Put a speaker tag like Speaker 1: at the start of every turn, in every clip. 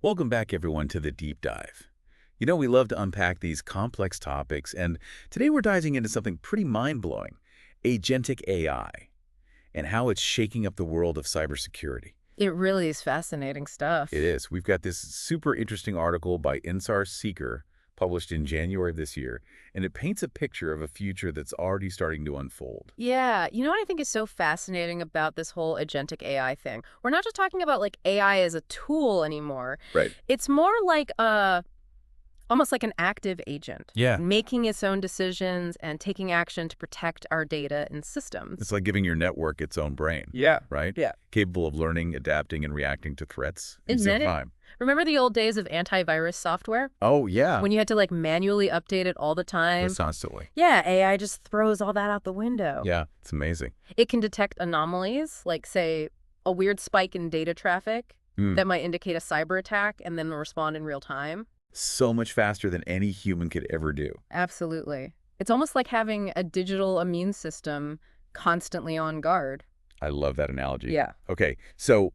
Speaker 1: Welcome back, everyone, to the Deep Dive. You know, we love to unpack these complex topics, and today we're diving into something pretty mind-blowing, Agentic AI, and how it's shaking up the world of cybersecurity.
Speaker 2: It really is fascinating stuff.
Speaker 1: It is. We've got this super interesting article by Insar Seeker, published in January of this year, and it paints a picture of a future that's already starting to unfold.
Speaker 2: Yeah, you know what I think is so fascinating about this whole agentic AI thing? We're not just talking about like AI as a tool anymore.
Speaker 1: Right.
Speaker 2: It's more like almost like an active agent.
Speaker 1: Yeah.
Speaker 2: Making its own decisions and taking action to protect our data and systems.
Speaker 1: It's like giving your network its own brain.
Speaker 2: Yeah.
Speaker 1: Right?
Speaker 2: Yeah.
Speaker 1: Capable of learning, adapting, and reacting to threats in
Speaker 2: Isn't
Speaker 1: real
Speaker 2: it?
Speaker 1: time.
Speaker 2: Remember the old days of antivirus software?
Speaker 1: Oh, yeah.
Speaker 2: When you had to like manually update it all the time?
Speaker 1: Constantly.
Speaker 2: Yeah, AI just throws all that out the window.
Speaker 1: Yeah, it's amazing.
Speaker 2: It can detect anomalies, like, say, a weird spike in data traffic that might indicate a cyber attack and then respond in real time.
Speaker 1: So much faster than any human could ever do.
Speaker 2: Absolutely. It's almost like having a digital immune system constantly on guard.
Speaker 1: I love that analogy.
Speaker 2: Yeah.
Speaker 1: Okay, so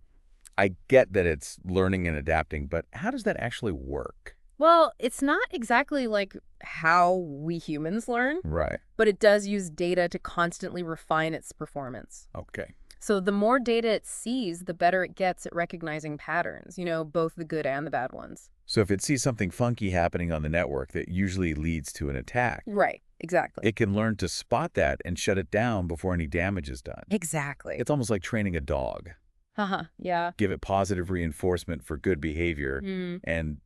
Speaker 1: I get that it's learning and adapting, but how does that actually work?
Speaker 2: Well, it's not exactly like how we humans learn,
Speaker 1: Right.
Speaker 2: but it does use data to constantly refine its performance.
Speaker 1: Okay.
Speaker 2: So the more data it sees, the better it gets at recognizing patterns, both the good and the bad ones.
Speaker 1: So if it sees something funky happening on the network that usually leads to an attack,
Speaker 2: Right, exactly.
Speaker 1: it can learn to spot that and shut it down before any damage is done.
Speaker 2: Exactly.
Speaker 1: It's almost like training a dog.
Speaker 2: Haha, yeah.
Speaker 1: Give it positive reinforcement for good behavior and,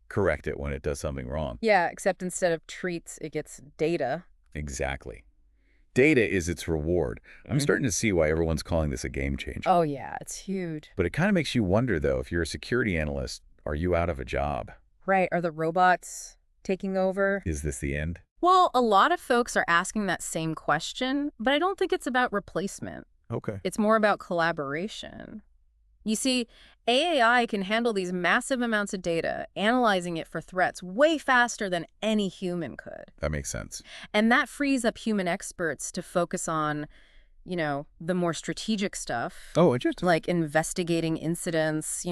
Speaker 1: correct it when it does something wrong.
Speaker 2: Yeah, except instead of treats, it gets data.
Speaker 1: Exactly. Data is its reward. I'm starting to see why everyone's calling this a game changer.
Speaker 2: Oh, yeah, it's huge.
Speaker 1: But it kind of makes you wonder, though, if you're a security analyst, are you out of a job?
Speaker 2: Right, are the robots taking over?
Speaker 1: Is this the end?
Speaker 2: Well, a lot of folks are asking that same question, but I don't think it's about replacement.
Speaker 1: Okay.
Speaker 2: It's more about collaboration. You see, AI can handle these massive amounts of data, analyzing it for threats way faster than any human could.
Speaker 1: That makes sense.
Speaker 2: And that frees up human experts to focus on, the more strategic stuff.
Speaker 1: Oh, interesting.
Speaker 2: Like investigating incidents,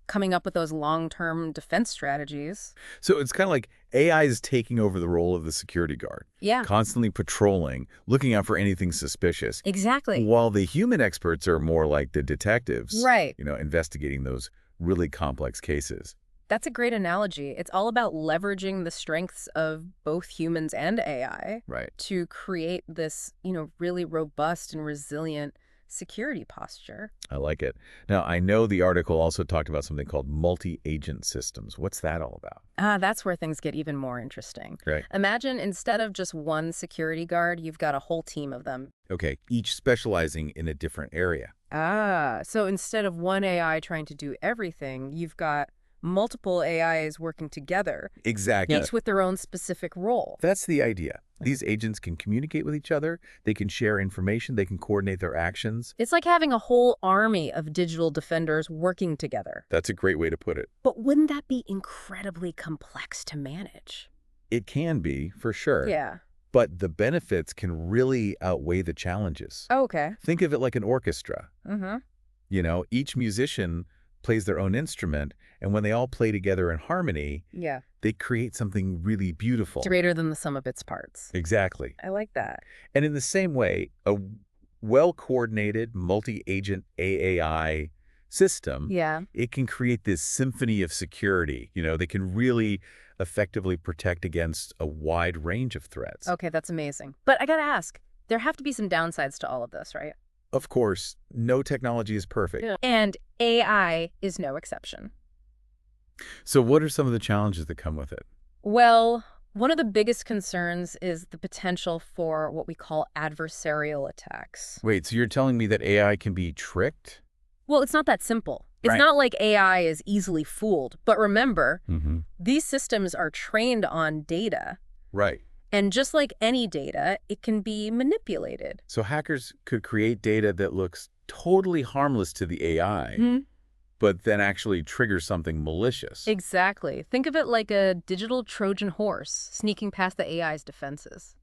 Speaker 2: coming up with those long-term defense strategies.
Speaker 1: So it's kind of like AI is taking over the role of the security guard.
Speaker 2: Yeah.
Speaker 1: Constantly patrolling, looking out for anything suspicious.
Speaker 2: Exactly.
Speaker 1: While the human experts are more like the detectives.
Speaker 2: Right.
Speaker 1: Investigating those really complex cases.
Speaker 2: That's a great analogy. It's all about leveraging the strengths of both humans and AI
Speaker 1: Right.
Speaker 2: to create this, really robust and resilient security posture.
Speaker 1: I like it. Now, I know the article also talked about something called multi-agent systems. What's that all about?
Speaker 2: That's where things get even more interesting.
Speaker 1: Right.
Speaker 2: Imagine instead of just one security guard, you've got a whole team of them.
Speaker 1: Okay, each specializing in a different area.
Speaker 2: So instead of one AI trying to do everything, you've got multiple AIs working together,
Speaker 1: Exactly.
Speaker 2: each with their own specific role.
Speaker 1: That's the idea. These agents can communicate with each other, they can share information, they can coordinate their actions.
Speaker 2: It's like having a whole army of digital defenders working together.
Speaker 1: That's a great way to put it.
Speaker 2: But wouldn't that be incredibly complex to manage?
Speaker 1: It can be, for sure.
Speaker 2: Yeah.
Speaker 1: But the benefits can really outweigh the challenges.
Speaker 2: Oh, okay.
Speaker 1: Think of it like an orchestra.
Speaker 2: Mm-hmm.
Speaker 1: Each musician plays their own instrument, and when they all play together in harmony,
Speaker 2: Yeah.
Speaker 1: they create something really beautiful.
Speaker 2: It's greater than the sum of its parts.
Speaker 1: Exactly.
Speaker 2: I like that.
Speaker 1: And in the same way, a well-coordinated multi-agent AAI system,
Speaker 2: Yeah.
Speaker 1: it can create this symphony of security. They can really effectively protect against a wide range of threats.
Speaker 2: Okay, that's amazing. But I gotta ask, there have to be some downsides to all of this, right?
Speaker 1: Of course, no technology is perfect.
Speaker 2: Yeah. And AI is no exception.
Speaker 1: So what are some of the challenges that come with it?
Speaker 2: Well, one of the biggest concerns is the potential for what we call adversarial attacks.
Speaker 1: Wait, so you're telling me that AI can be tricked?
Speaker 2: Well, it's not that simple. It's
Speaker 1: Right.
Speaker 2: not like AI is easily fooled. But remember,
Speaker 1: Mm-hmm.
Speaker 2: these systems are trained on data.
Speaker 1: Right.
Speaker 2: And just like any data, it can be manipulated.
Speaker 1: So hackers could create data that looks totally harmless to the AI,
Speaker 2: Mhm.
Speaker 1: but then actually trigger something malicious.
Speaker 2: Exactly. Think of it like a digital Trojan horse sneaking past the AI's defenses.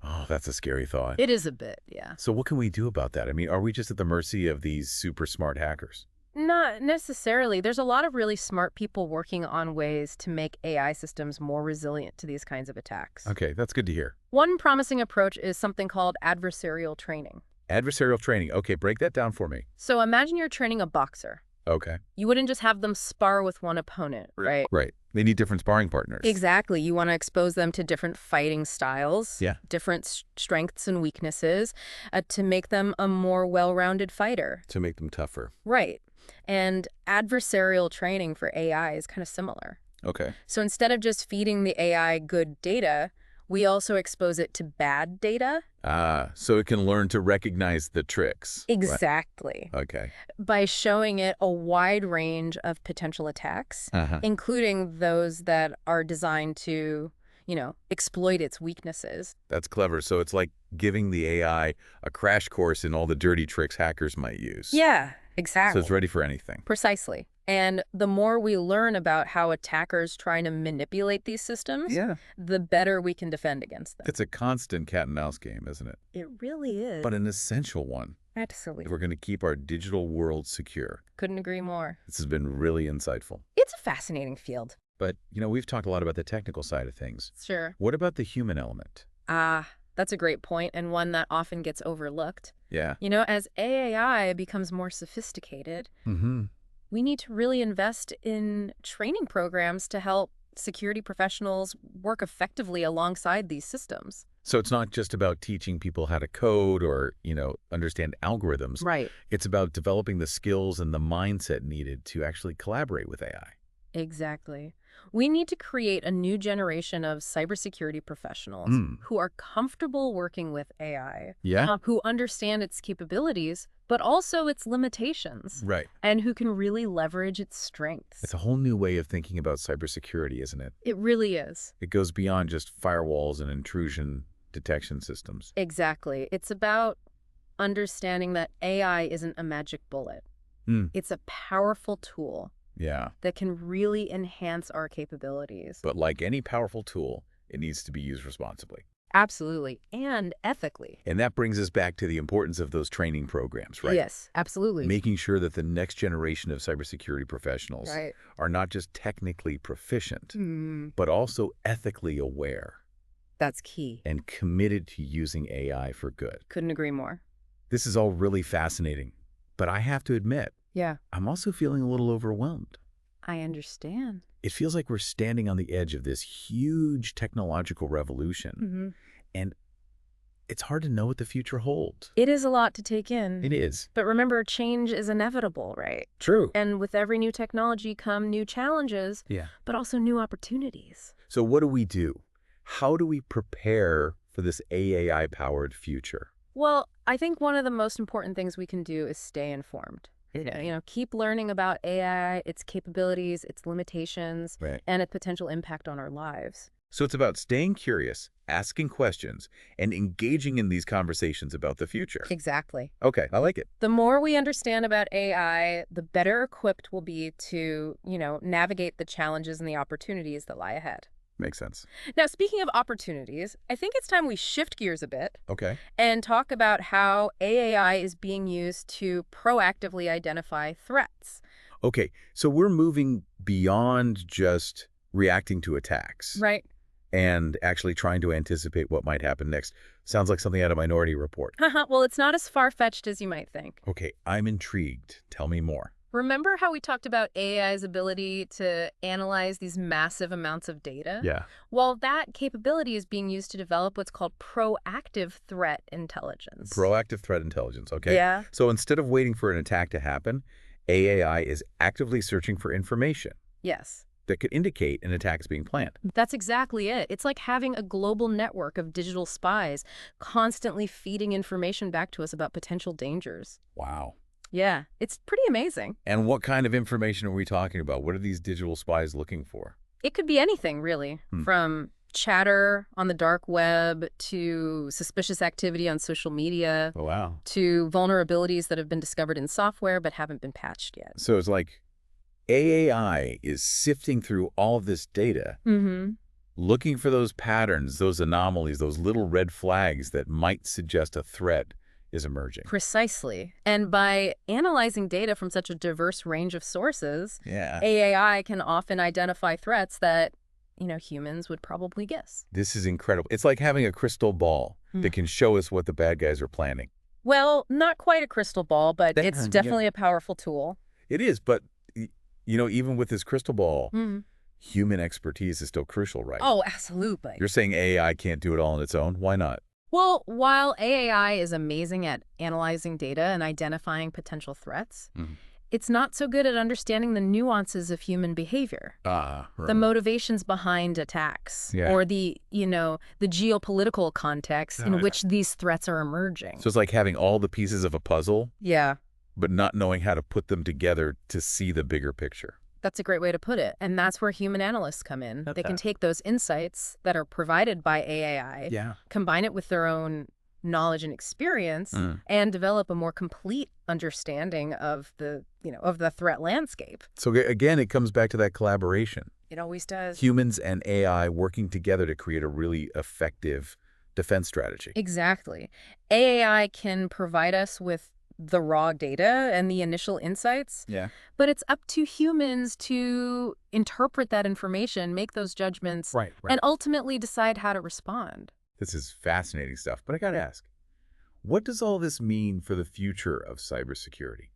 Speaker 1: Oh, that's a scary thought.
Speaker 2: It is a bit, yeah.
Speaker 1: So what can we do about that? I mean, are we just at the mercy of these super smart hackers?
Speaker 2: Not necessarily. There's a lot of really smart people working on ways to make AI systems more resilient to these kinds of attacks.
Speaker 1: Okay, that's good to hear.
Speaker 2: One promising approach is something called adversarial training.
Speaker 1: Adversarial training. Okay, break that down for me.
Speaker 2: So imagine you're training a boxer.
Speaker 1: Okay.
Speaker 2: You wouldn't just have them spar with one opponent, right?
Speaker 1: Right. They need different sparring partners.
Speaker 2: Exactly. You want to expose them to different fighting styles,
Speaker 1: Yeah.
Speaker 2: different strengths and weaknesses, to make them a more well-rounded fighter.
Speaker 1: To make them tougher.
Speaker 2: Right. And adversarial training for AI is kind of similar.
Speaker 1: Okay.
Speaker 2: So instead of just feeding the AI good data, we also expose it to bad data.
Speaker 1: So it can learn to recognize the tricks.
Speaker 2: Exactly.
Speaker 1: Right. Okay.
Speaker 2: By showing it a wide range of potential attacks, including those that are designed to, exploit its weaknesses.
Speaker 1: That's clever. So it's like giving the AI a crash course in all the dirty tricks hackers might use.
Speaker 2: Yeah, exactly.
Speaker 1: So it's ready for anything.
Speaker 2: Precisely. And the more we learn about how attackers try to manipulate these systems, the better we can defend against them.
Speaker 1: It's a constant cat and mouse game, isn't it?
Speaker 2: It really is.
Speaker 1: But an essential one.
Speaker 2: Absolutely.
Speaker 1: If we're going to keep our digital world secure.
Speaker 2: Couldn't agree more.
Speaker 1: This has been really insightful.
Speaker 2: It's a fascinating field.
Speaker 1: But, we've talked a lot about the technical side of things.
Speaker 2: Sure.
Speaker 1: What about the human element?
Speaker 2: That's a great point, and one that often gets overlooked.
Speaker 1: Yeah.
Speaker 2: As AI becomes more sophisticated, we need to really invest in training programs to help security professionals work effectively alongside these systems.
Speaker 1: So it's not just about teaching people how to code or, understand algorithms.
Speaker 2: Right.
Speaker 1: It's about developing the skills and the mindset needed to actually collaborate with AI.
Speaker 2: Exactly. We need to create a new generation of cybersecurity professionals who are comfortable working with AI, who understand its capabilities, but also its limitations,
Speaker 1: Right.
Speaker 2: and who can really leverage its strengths.
Speaker 1: It's a whole new way of thinking about cybersecurity, isn't it?
Speaker 2: It really is.
Speaker 1: It goes beyond just firewalls and intrusion detection systems.
Speaker 2: Exactly. It's about understanding that AI isn't a magic bullet. It's a powerful tool.
Speaker 1: Yeah.
Speaker 2: That can really enhance our capabilities.
Speaker 1: But like any powerful tool, it needs to be used responsibly.
Speaker 2: Absolutely. And ethically.
Speaker 1: And that brings us back to the importance of those training programs, right?
Speaker 2: Yes, absolutely.
Speaker 1: Making sure that the next generation of cybersecurity professionals are not just technically proficient, but also ethically aware.
Speaker 2: That's key.
Speaker 1: And committed to using AI for good.
Speaker 2: Couldn't agree more.
Speaker 1: This is all really fascinating. But I have to admit, I'm also feeling a little overwhelmed.
Speaker 2: I understand.
Speaker 1: It feels like we're standing on the edge of this huge technological revolution. And it's hard to know what the future holds.
Speaker 2: It is a lot to take in.
Speaker 1: It is.
Speaker 2: But remember, change is inevitable, right?
Speaker 1: True.
Speaker 2: And with every new technology come new challenges, but also new opportunities.
Speaker 1: So what do we do? How do we prepare for this AI-powered future?
Speaker 2: Well, I think one of the most important things we can do is stay informed. Keep learning about AI, its capabilities, its limitations, and its potential impact on our lives.
Speaker 1: So it's about staying curious, asking questions, and engaging in these conversations about the future.
Speaker 2: Exactly.
Speaker 1: Okay, I like it.
Speaker 2: The more we understand about AI, the better equipped we'll be to, navigate the challenges and the opportunities that lie ahead.
Speaker 1: Makes sense.
Speaker 2: Now, speaking of opportunities, I think it's time we shift gears a bit.
Speaker 1: Okay.
Speaker 2: And talk about how AI is being used to proactively identify threats.
Speaker 1: Okay, so we're moving beyond just reacting to attacks.
Speaker 2: Right.
Speaker 1: And actually trying to anticipate what might happen next. Sounds like something out of Minority Report.
Speaker 2: Well, it's not as far-fetched as you might think.
Speaker 1: Okay, I'm intrigued. Tell me more.
Speaker 2: Remember how we talked about AI's ability to analyze these massive amounts of data?
Speaker 1: Yeah.
Speaker 2: Well, that capability is being used to develop what's called proactive threat intelligence.
Speaker 1: Proactive threat intelligence, okay?
Speaker 2: Yeah.
Speaker 1: So instead of waiting for an attack to happen, AI is actively searching for information.
Speaker 2: Yes.
Speaker 1: That could indicate an attack is being planned.
Speaker 2: That's exactly it. It's like having a global network of digital spies constantly feeding information back to us about potential dangers.
Speaker 1: Wow.
Speaker 2: Yeah, it's pretty amazing.
Speaker 1: And what kind of information are we talking about? What are these digital spies looking for?
Speaker 2: It could be anything, really, from chatter on the dark web to suspicious activity on social media.
Speaker 1: Oh, wow.
Speaker 2: To vulnerabilities that have been discovered in software but haven't been patched yet.
Speaker 1: So it's like AI is sifting through all of this data, looking for those patterns, those anomalies, those little red flags that might suggest a threat is emerging.
Speaker 2: Precisely. And by analyzing data from such a diverse range of sources,
Speaker 1: Yeah.
Speaker 2: AI can often identify threats that, humans would probably guess.
Speaker 1: This is incredible. It's like having a crystal ball that can show us what the bad guys are planning.
Speaker 2: Well, not quite a crystal ball, but it's definitely a powerful tool.
Speaker 1: It is, but, even with this crystal ball, human expertise is still crucial, right?
Speaker 2: Oh, absolutely.
Speaker 1: You're saying AI can't do it all on its own? Why not?
Speaker 2: Well, while AI is amazing at analyzing data and identifying potential threats, it's not so good at understanding the nuances of human behavior.
Speaker 1: Right.
Speaker 2: The motivations behind attacks, or the geopolitical context in which these threats are emerging.
Speaker 1: So it's like having all the pieces of a puzzle,
Speaker 2: Yeah,
Speaker 1: but not knowing how to put them together to see the bigger picture.
Speaker 2: that's a great way to put it. And that's where human analysts come in. They can take those insights that are provided by AI, combine it with their own knowledge and experience, and develop a more complete understanding of the threat landscape.
Speaker 1: So again, it comes back to that collaboration.
Speaker 2: It always does.
Speaker 1: Humans and AI working together to create a really effective defense strategy.
Speaker 2: Exactly. AI can provide us with the raw data and the initial insights, but it's up to humans to interpret that information, make those judgments, and ultimately decide how to respond.
Speaker 1: This is fascinating stuff, but I gotta ask, what does all this mean for the future of cybersecurity?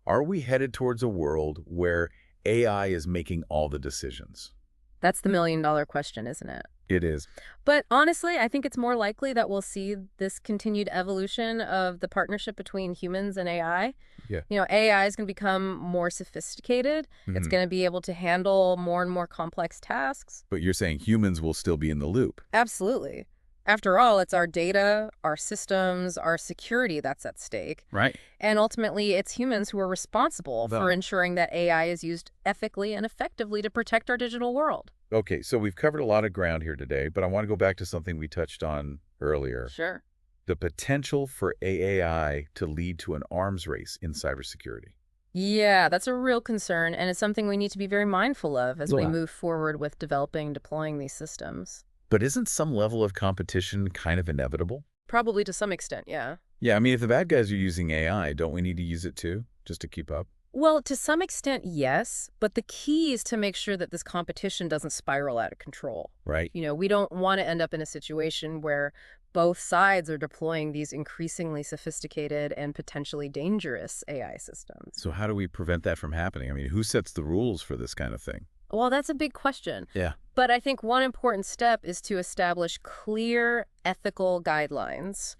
Speaker 1: Are we headed towards a world where AI is making all the decisions?
Speaker 2: That's the million-dollar question, isn't it?
Speaker 1: It is.
Speaker 2: But honestly, I think it's more likely that we'll see this continued evolution of the partnership between humans and AI. AI is going to become more sophisticated. It's going to be able to handle more and more complex tasks.
Speaker 1: But you're saying humans will still be in the loop.
Speaker 2: Absolutely. After all, it's our data, our systems, our security that's at stake.
Speaker 1: Right.
Speaker 2: And ultimately, it's humans who are responsible for ensuring that AI is used ethically and effectively to protect our digital world.
Speaker 1: Okay, so we've covered a lot of ground here today, but I want to go back to something we touched on earlier.
Speaker 2: Sure.
Speaker 1: The potential for AI to lead to an arms race in cybersecurity.
Speaker 2: Yeah, that's a real concern, and it's something we need to be very mindful of as we move forward with developing and deploying these systems.
Speaker 1: But isn't some level of competition kind of inevitable?
Speaker 2: Probably to some extent, yeah.
Speaker 1: Yeah, I mean, if the bad guys are using AI, don't we need to use it too, just to keep up?
Speaker 2: Well, to some extent, yes, but the key is to make sure that this competition doesn't spiral out of control.
Speaker 1: Right.
Speaker 2: We don't want to end up in a situation where both sides are deploying these increasingly sophisticated and potentially dangerous AI systems.
Speaker 1: So how do we prevent that from happening? I mean, who sets the rules for this kind of thing?
Speaker 2: Well, that's a big question.
Speaker 1: Yeah.
Speaker 2: But I think one important step is to establish clear ethical guidelines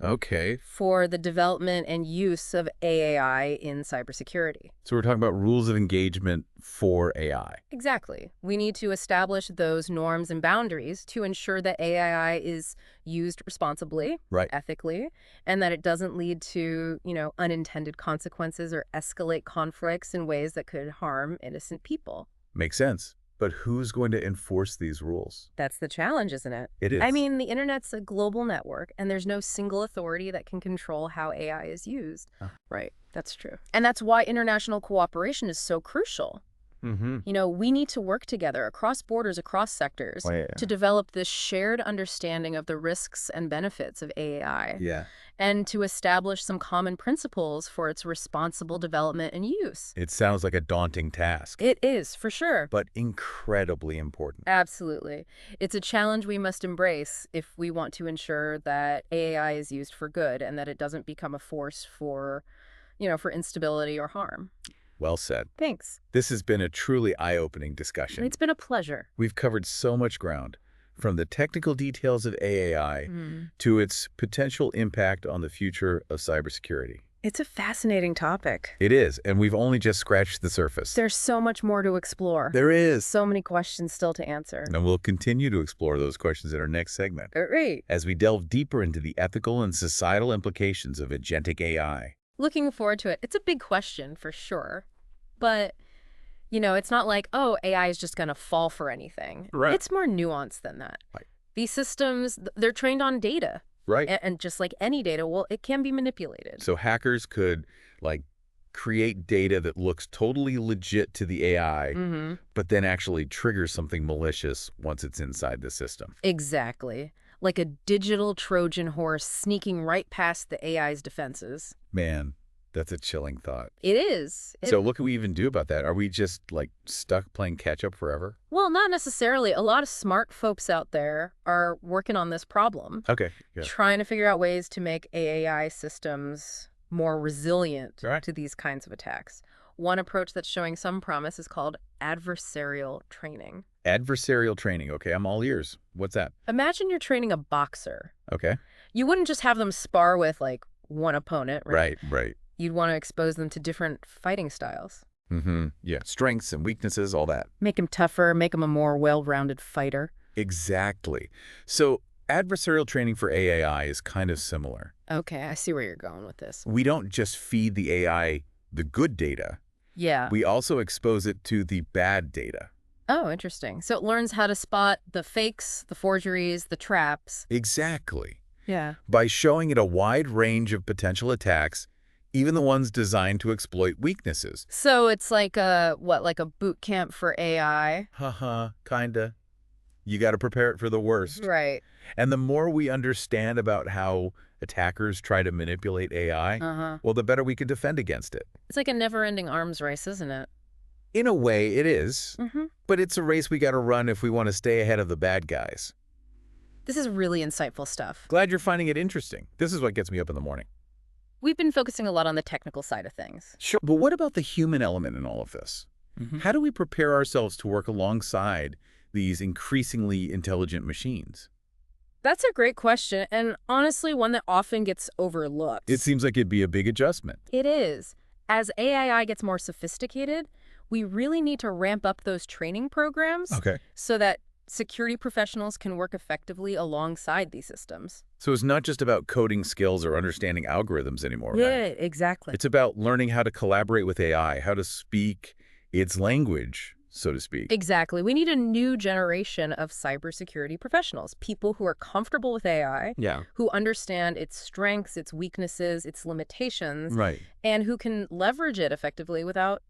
Speaker 2: for the development and use of AI in cybersecurity.
Speaker 1: So we're talking about rules of engagement for AI.
Speaker 2: Exactly. We need to establish those norms and boundaries to ensure that AI is used responsibly, ethically, and that it doesn't lead to, unintended consequences or escalate conflicts in ways that could harm innocent people.
Speaker 1: Makes sense. But who's going to enforce these rules?
Speaker 2: That's the challenge, isn't it?
Speaker 1: It is.
Speaker 2: I mean, the internet's a global network, and there's no single authority that can control how AI is used. Right. That's true. And that's why international cooperation is so crucial. We need to work together across borders, across sectors, to develop this shared understanding of the risks and benefits of AI. And to establish some common principles for its responsible development and use.
Speaker 1: It sounds like a daunting task.
Speaker 2: It is, for sure.
Speaker 1: But incredibly important.
Speaker 2: Absolutely. It's a challenge we must embrace if we want to ensure that AI is used for good and that it doesn't become a force for instability or harm.
Speaker 1: Well said.
Speaker 2: Thanks.
Speaker 1: This has been a truly eye-opening discussion.
Speaker 2: It's been a pleasure.
Speaker 1: We've covered so much ground, from the technical details of AI to its potential impact on the future of cybersecurity.
Speaker 2: It's a fascinating topic.
Speaker 1: It is, and we've only just scratched the surface.
Speaker 2: There's so much more to explore.
Speaker 1: There is.
Speaker 2: So many questions still to answer.
Speaker 1: And we'll continue to explore those questions in our next segment.
Speaker 2: Right.
Speaker 1: As we delve deeper into the ethical and societal implications of agentic AI.
Speaker 2: Looking forward to it. It's a big question, for sure. But, it's not like, AI is just going to fall for anything.
Speaker 1: Right.
Speaker 2: It's more nuanced than that. Right. These systems, they're trained on data.
Speaker 1: Right.
Speaker 2: And just like any data, it can be manipulated.
Speaker 1: So hackers could, create data that looks totally legit to the AI, but then actually trigger something malicious once it's inside the system.
Speaker 2: Exactly. like a digital Trojan horse sneaking right past the AI's defenses.
Speaker 1: Man, that's a chilling thought.
Speaker 2: It is.
Speaker 1: So what can we even do about that? Are we just, like, stuck playing catch-up forever?
Speaker 2: Well, not necessarily. A lot of smart folks out there are working on this problem.
Speaker 1: Okay, good.
Speaker 2: Trying to figure out ways to make AI systems more resilient to these kinds of attacks. One approach that's showing some promise is called adversarial training.
Speaker 1: Adversarial training. Okay, I'm all ears. What's that?
Speaker 2: Imagine you're training a boxer.
Speaker 1: Okay.
Speaker 2: You wouldn't just have them spar with, like, one opponent, right?
Speaker 1: Right.
Speaker 2: You'd want to expose them to different fighting styles.
Speaker 1: Yeah, strengths and weaknesses, all that.
Speaker 2: Make them tougher, make them a more well-rounded fighter.
Speaker 1: Exactly. So adversarial training for AI is kind of similar.
Speaker 2: Okay, I see where you're going with this.
Speaker 1: We don't just feed the AI the good data.
Speaker 2: Yeah.
Speaker 1: We also expose it to the bad data.
Speaker 2: Oh, interesting. So it learns how to spot the fakes, the forgeries, the traps.
Speaker 1: Exactly.
Speaker 2: Yeah.
Speaker 1: By showing it a wide range of potential attacks, even the ones designed to exploit weaknesses.
Speaker 2: So it's like like a boot camp for AI?
Speaker 1: Kinda. You got to prepare it for the worst.
Speaker 2: Right.
Speaker 1: And the more we understand about how attackers try to manipulate AI, well, the better we can defend against it.
Speaker 2: It's like a never-ending arms race, isn't it?
Speaker 1: In a way, it is. But it's a race we got to run if we want to stay ahead of the bad guys.
Speaker 2: This is really insightful stuff.
Speaker 1: Glad you're finding it interesting. This is what gets me up in the morning.
Speaker 2: We've been focusing a lot on the technical side of things.
Speaker 1: Sure, but what about the human element in all of this? How do we prepare ourselves to work alongside these increasingly intelligent machines?
Speaker 2: That's a great question, and honestly, one that often gets overlooked.
Speaker 1: It seems like it'd be a big adjustment.
Speaker 2: It is. As AI gets more sophisticated, we really need to ramp up those training programs so that security professionals can work effectively alongside these systems.
Speaker 1: So it's not just about coding skills or understanding algorithms anymore,
Speaker 2: Yeah,
Speaker 1: right?
Speaker 2: exactly.
Speaker 1: It's about learning how to collaborate with AI, how to speak its language, so to speak.
Speaker 2: Exactly. We need a new generation of cybersecurity professionals, people who are comfortable with AI, who understand its strengths, its weaknesses, its limitations, and who can leverage it effectively without,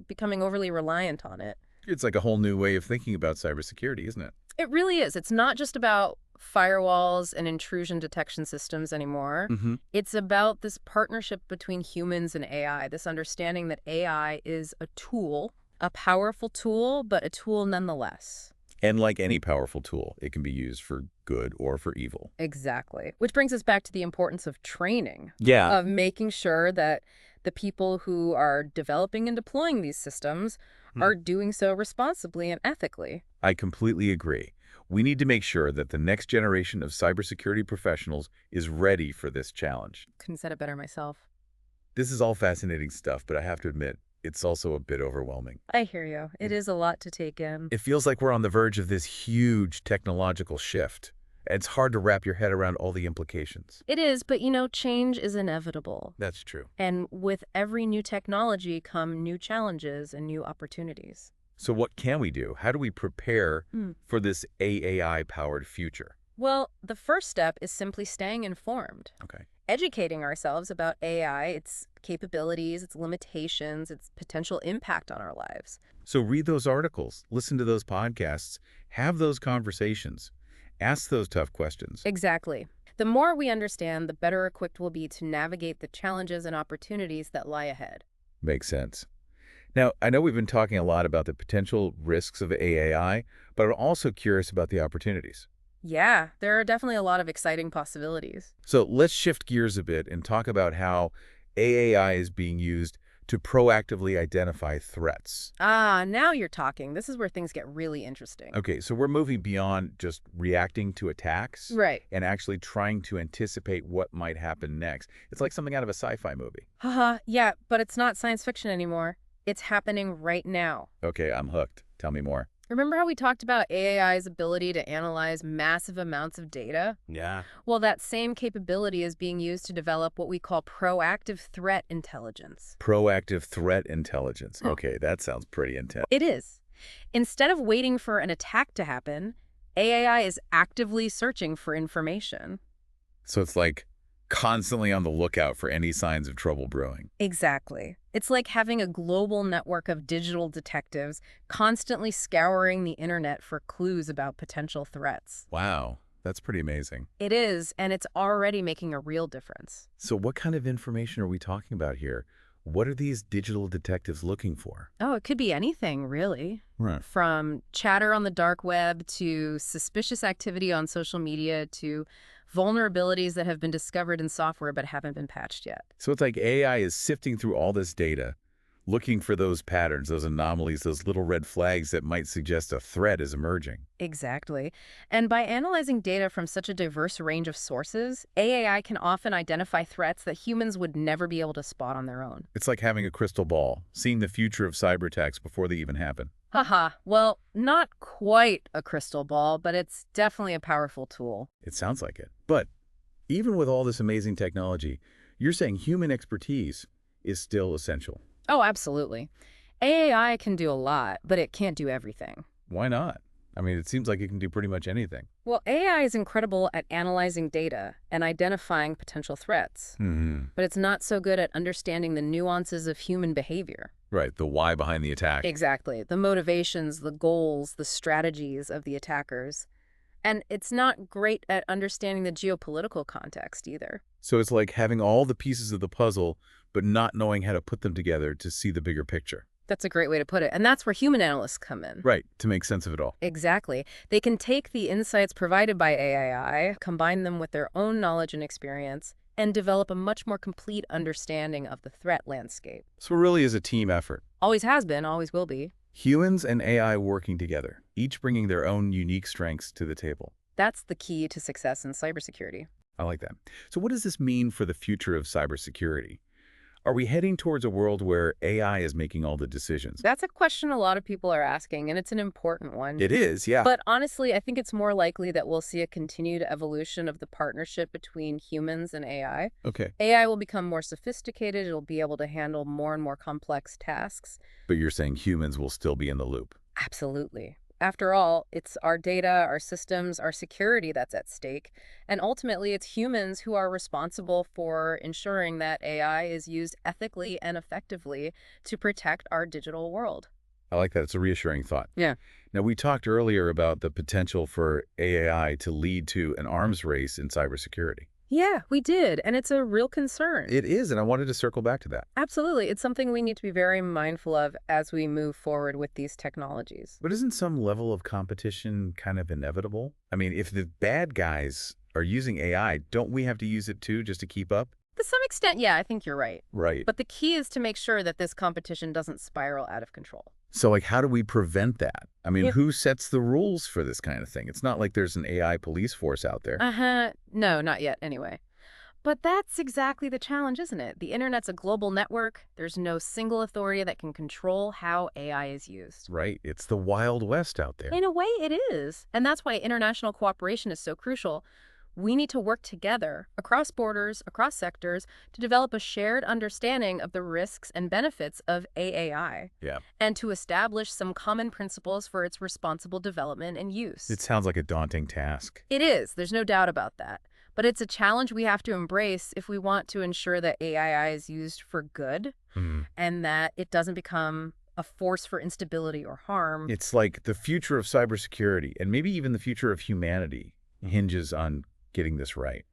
Speaker 2: becoming overly reliant on it.
Speaker 1: It's like a whole new way of thinking about cybersecurity, isn't it?
Speaker 2: It really is. It's not just about firewalls and intrusion detection systems anymore. It's about this partnership between humans and AI, this understanding that AI is a tool, a powerful tool, but a tool nonetheless.
Speaker 1: And like any powerful tool, it can be used for good or for evil.
Speaker 2: Exactly. Which brings us back to the importance of training. Of making sure that the people who are developing and deploying these systems are doing so responsibly and ethically.
Speaker 1: I completely agree. We need to make sure that the next generation of cybersecurity professionals is ready for this challenge.
Speaker 2: Couldn't said it better myself.
Speaker 1: This is all fascinating stuff, but I have to admit, it's also a bit overwhelming.
Speaker 2: I hear you. It is a lot to take in.
Speaker 1: It feels like we're on the verge of this huge technological shift. It's hard to wrap your head around all the implications.
Speaker 2: It is, but change is inevitable.
Speaker 1: That's true.
Speaker 2: And with every new technology come new challenges and new opportunities.
Speaker 1: So what can we do? How do we prepare for this AI-powered future?
Speaker 2: Well, the first step is simply staying informed. Educating ourselves about AI, its capabilities, its limitations, its potential impact on our lives.
Speaker 1: So read those articles, listen to those podcasts, have those conversations, ask those tough questions.
Speaker 2: Exactly. The more we understand, the better equipped we'll be to navigate the challenges and opportunities that lie ahead.
Speaker 1: Makes sense. Now, I know we've been talking a lot about the potential risks of AI, but I'm also curious about the opportunities.
Speaker 2: Yeah, there are definitely a lot of exciting possibilities.
Speaker 1: So let's shift gears a bit and talk about how AI is being used to proactively identify threats.
Speaker 2: Now you're talking. This is where things get really interesting.
Speaker 1: Okay, so we're moving beyond just reacting to attacks. And actually trying to anticipate what might happen next. It's like something out of a sci-fi movie.
Speaker 2: Yeah, but it's not science fiction anymore. It's happening right now.
Speaker 1: Okay, I'm hooked. Tell me more.
Speaker 2: Remember how we talked about AI's ability to analyze massive amounts of data?
Speaker 1: Yeah.
Speaker 2: Well, that same capability is being used to develop what we call proactive threat intelligence.
Speaker 1: Proactive threat intelligence. Okay, that sounds pretty intense.
Speaker 2: It is. Instead of waiting for an attack to happen, AI is actively searching for information.
Speaker 1: So it's like constantly on the lookout for any signs of trouble brewing.
Speaker 2: Exactly. It's like having a global network of digital detectives constantly scouring the internet for clues about potential threats.
Speaker 1: Wow. That's pretty amazing.
Speaker 2: It is, and it's already making a real difference.
Speaker 1: So what kind of information are we talking about here? What are these digital detectives looking for?
Speaker 2: Oh, it could be anything, really.
Speaker 1: Right.
Speaker 2: From chatter on the dark web to suspicious activity on social media to vulnerabilities that have been discovered in software but haven't been patched yet.
Speaker 1: So it's like AI is sifting through all this data, looking for those patterns, those anomalies, those little red flags that might suggest a threat is emerging.
Speaker 2: Exactly. And by analyzing data from such a diverse range of sources, AI can often identify threats that humans would never be able to spot on their own.
Speaker 1: It's like having a crystal ball, seeing the future of cyber attacks before they even happen.
Speaker 2: Haha. Well, not quite a crystal ball, but it's definitely a powerful tool.
Speaker 1: It sounds like it. But even with all this amazing technology, you're saying human expertise is still essential.
Speaker 2: Oh, absolutely. AI can do a lot, but it can't do everything.
Speaker 1: Why not? I mean, it seems like it can do pretty much anything.
Speaker 2: Well, AI is incredible at analyzing data and identifying potential threats, but it's not so good at understanding the nuances of human behavior.
Speaker 1: Right, the why behind the attack.
Speaker 2: Exactly. The motivations, the goals, the strategies of the attackers. And it's not great at understanding the geopolitical context either.
Speaker 1: So it's like having all the pieces of the puzzle, but not knowing how to put them together to see the bigger picture.
Speaker 2: That's a great way to put it. And that's where human analysts come in.
Speaker 1: Right, to make sense of it all.
Speaker 2: Exactly. They can take the insights provided by AI, combine them with their own knowledge and experience, and develop a much more complete understanding of the threat landscape.
Speaker 1: So it really is a team effort.
Speaker 2: Always has been, always will be.
Speaker 1: Humans and AI working together, each bringing their own unique strengths to the table.
Speaker 2: That's the key to success in cybersecurity.
Speaker 1: I like that. So what does this mean for the future of cybersecurity? Are we heading towards a world where AI is making all the decisions?
Speaker 2: That's a question a lot of people are asking, and it's an important one.
Speaker 1: It is, yeah.
Speaker 2: But honestly, I think it's more likely that we'll see a continued evolution of the partnership between humans and AI.
Speaker 1: Okay.
Speaker 2: AI will become more sophisticated. It'll be able to handle more and more complex tasks.
Speaker 1: But you're saying humans will still be in the loop?
Speaker 2: Absolutely. After all, it's our data, our systems, our security that's at stake. And ultimately, it's humans who are responsible for ensuring that AI is used ethically and effectively to protect our digital world.
Speaker 1: I like that. It's a reassuring thought.
Speaker 2: Yeah.
Speaker 1: Now, we talked earlier about the potential for AI to lead to an arms race in cybersecurity.
Speaker 2: Yeah, we did. And it's a real concern.
Speaker 1: It is, and I wanted to circle back to that.
Speaker 2: Absolutely. It's something we need to be very mindful of as we move forward with these technologies.
Speaker 1: But isn't some level of competition kind of inevitable? I mean, if the bad guys are using AI, don't we have to use it too just to keep up?
Speaker 2: To some extent, yeah, I think you're right.
Speaker 1: Right.
Speaker 2: But the key is to make sure that this competition doesn't spiral out of control.
Speaker 1: So, like, how do we prevent that? I mean, who sets the rules for this kind of thing? It's not like there's an AI police force out there.
Speaker 2: No, not yet, anyway. But that's exactly the challenge, isn't it? The internet's a global network. There's no single authority that can control how AI is used.
Speaker 1: Right. It's the Wild West out there.
Speaker 2: In a way, it is. And that's why international cooperation is so crucial. We need to work together across borders, across sectors, to develop a shared understanding of the risks and benefits of AI.
Speaker 1: Yeah.
Speaker 2: And to establish some common principles for its responsible development and use.
Speaker 1: It sounds like a daunting task.
Speaker 2: It is. There's no doubt about that. But it's a challenge we have to embrace if we want to ensure that AI is used for good and that it doesn't become a force for instability or harm.
Speaker 1: It's like the future of cybersecurity and maybe even the future of humanity hinges on getting this right.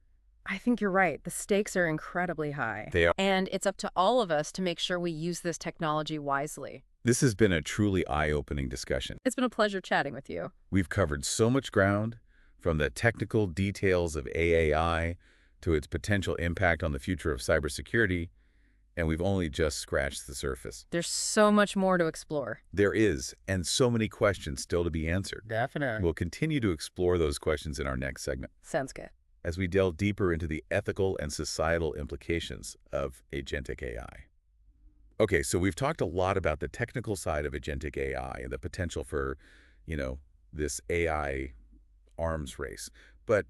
Speaker 2: I think you're right. The stakes are incredibly high.
Speaker 1: They are.
Speaker 2: And it's up to all of us to make sure we use this technology wisely.
Speaker 1: This has been a truly eye-opening discussion.
Speaker 2: It's been a pleasure chatting with you.
Speaker 1: We've covered so much ground, from the technical details of AI to its potential impact on the future of cybersecurity, and we've only just scratched the surface.
Speaker 2: There's so much more to explore.
Speaker 1: There is, and so many questions still to be answered.
Speaker 2: Definitely.
Speaker 1: We'll continue to explore those questions in our next segment,
Speaker 2: Sounds good.
Speaker 1: as we delve deeper into the ethical and societal implications of Agentic AI. Okay, so we've talked a lot about the technical side of Agentic AI and the potential for, this AI arms race. But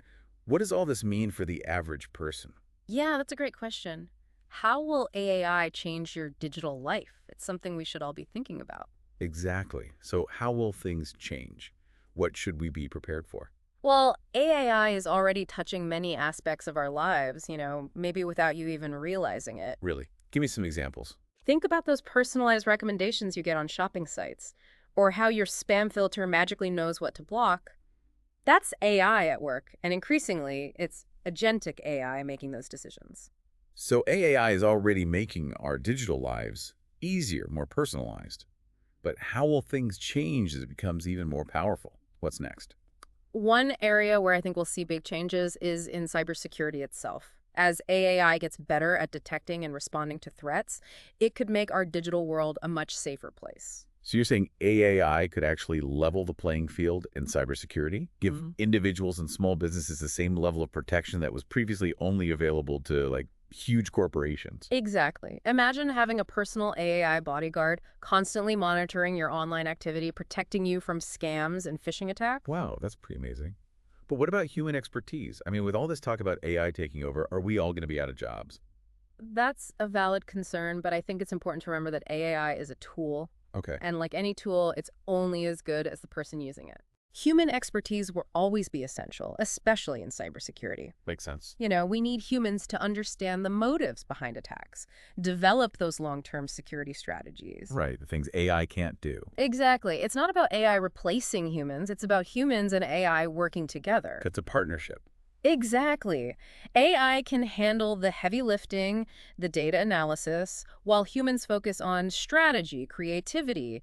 Speaker 1: what does all this mean for the average person?
Speaker 2: Yeah, that's a great question. How will AI change your digital life? It's something we should all be thinking about.
Speaker 1: Exactly. So how will things change? What should we be prepared for?
Speaker 2: Well, AI is already touching many aspects of our lives, maybe without you even realizing it.
Speaker 1: Really? Give me some examples.
Speaker 2: Think about those personalized recommendations you get on shopping sites, or how your spam filter magically knows what to block. That's AI at work, and increasingly, it's agentic AI making those decisions.
Speaker 1: So AI is already making our digital lives easier, more personalized. But how will things change as it becomes even more powerful? What's next?
Speaker 2: One area where I think we'll see big changes is in cybersecurity itself. As AI gets better at detecting and responding to threats, it could make our digital world a much safer place.
Speaker 1: So you're saying AI could actually level the playing field in cybersecurity, give individuals and small businesses the same level of protection that was previously only available to like huge corporations?
Speaker 2: Exactly. Imagine having a personal AI bodyguard constantly monitoring your online activity, protecting you from scams and phishing attacks.
Speaker 1: Wow, that's pretty amazing. But what about human expertise? I mean, with all this talk about AI taking over, are we all going to be out of jobs?
Speaker 2: That's a valid concern, but I think it's important to remember that AI is a tool.
Speaker 1: Okay.
Speaker 2: And like any tool, it's only as good as the person using it. Human expertise will always be essential, especially in cybersecurity.
Speaker 1: Makes sense.
Speaker 2: We need humans to understand the motives behind attacks, develop those long-term security strategies.
Speaker 1: Right, the things AI can't do.
Speaker 2: Exactly. It's not about AI replacing humans. It's about humans and AI working together.
Speaker 1: It's a partnership.
Speaker 2: Exactly. AI can handle the heavy lifting, the data analysis, while humans focus on strategy, creativity,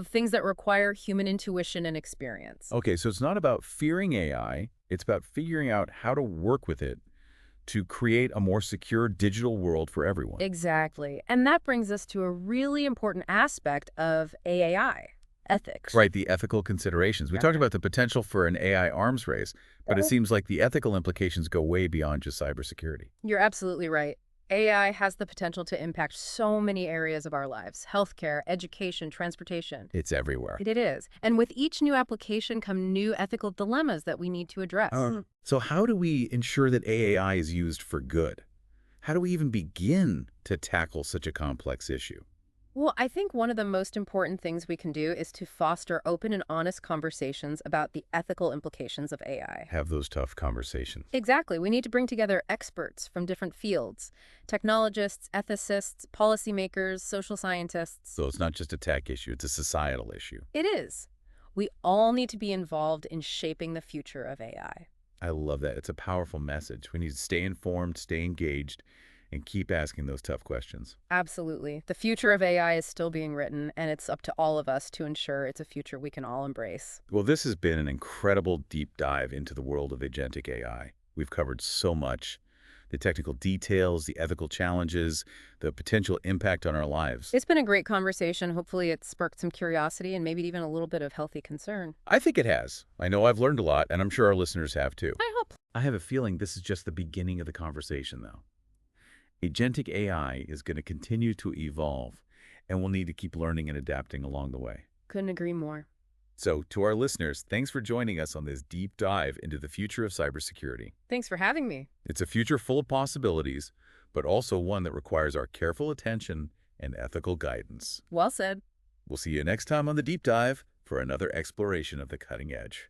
Speaker 2: things that require human intuition and experience.
Speaker 1: Okay, so it's not about fearing AI. It's about figuring out how to work with it to create a more secure digital world for everyone.
Speaker 2: Exactly. And that brings us to a really important aspect of AI. Ethics.
Speaker 1: Right, the ethical considerations. We talked about the potential for an AI arms race, but it seems like the ethical implications go way beyond just cybersecurity.
Speaker 2: You're absolutely right. AI has the potential to impact so many areas of our lives: healthcare, education, transportation.
Speaker 1: It's everywhere.
Speaker 2: It is. And with each new application come new ethical dilemmas that we need to address.
Speaker 1: So how do we ensure that AI is used for good? How do we even begin to tackle such a complex issue?
Speaker 2: Well, I think one of the most important things we can do is to foster open and honest conversations about the ethical implications of AI.
Speaker 1: Have those tough conversations.
Speaker 2: Exactly. We need to bring together experts from different fields: technologists, ethicists, policymakers, social scientists.
Speaker 1: So it's not just a tech issue, it's a societal issue.
Speaker 2: It is. We all need to be involved in shaping the future of AI.
Speaker 1: I love that. It's a powerful message. We need to stay informed, stay engaged, and keep asking those tough questions.
Speaker 2: Absolutely. The future of AI is still being written, and it's up to all of us to ensure it's a future we can all embrace.
Speaker 1: Well, this has been an incredible deep dive into the world of agentic AI. We've covered so much: the technical details, the ethical challenges, the potential impact on our lives.
Speaker 2: It's been a great conversation. Hopefully it sparked some curiosity and maybe even a little bit of healthy concern.
Speaker 1: I think it has. I know I've learned a lot, and I'm sure our listeners have too.
Speaker 2: I hope.
Speaker 1: I have a feeling this is just the beginning of the conversation, though. Agentic AI is going to continue to evolve, and we'll need to keep learning and adapting along the way.
Speaker 2: Couldn't agree more.
Speaker 1: So, to our listeners, thanks for joining us on this deep dive into the future of cybersecurity.
Speaker 2: Thanks for having me.
Speaker 1: It's a future full of possibilities, but also one that requires our careful attention and ethical guidance.
Speaker 2: Well said.
Speaker 1: We'll see you next time on the deep dive for another exploration of the cutting edge.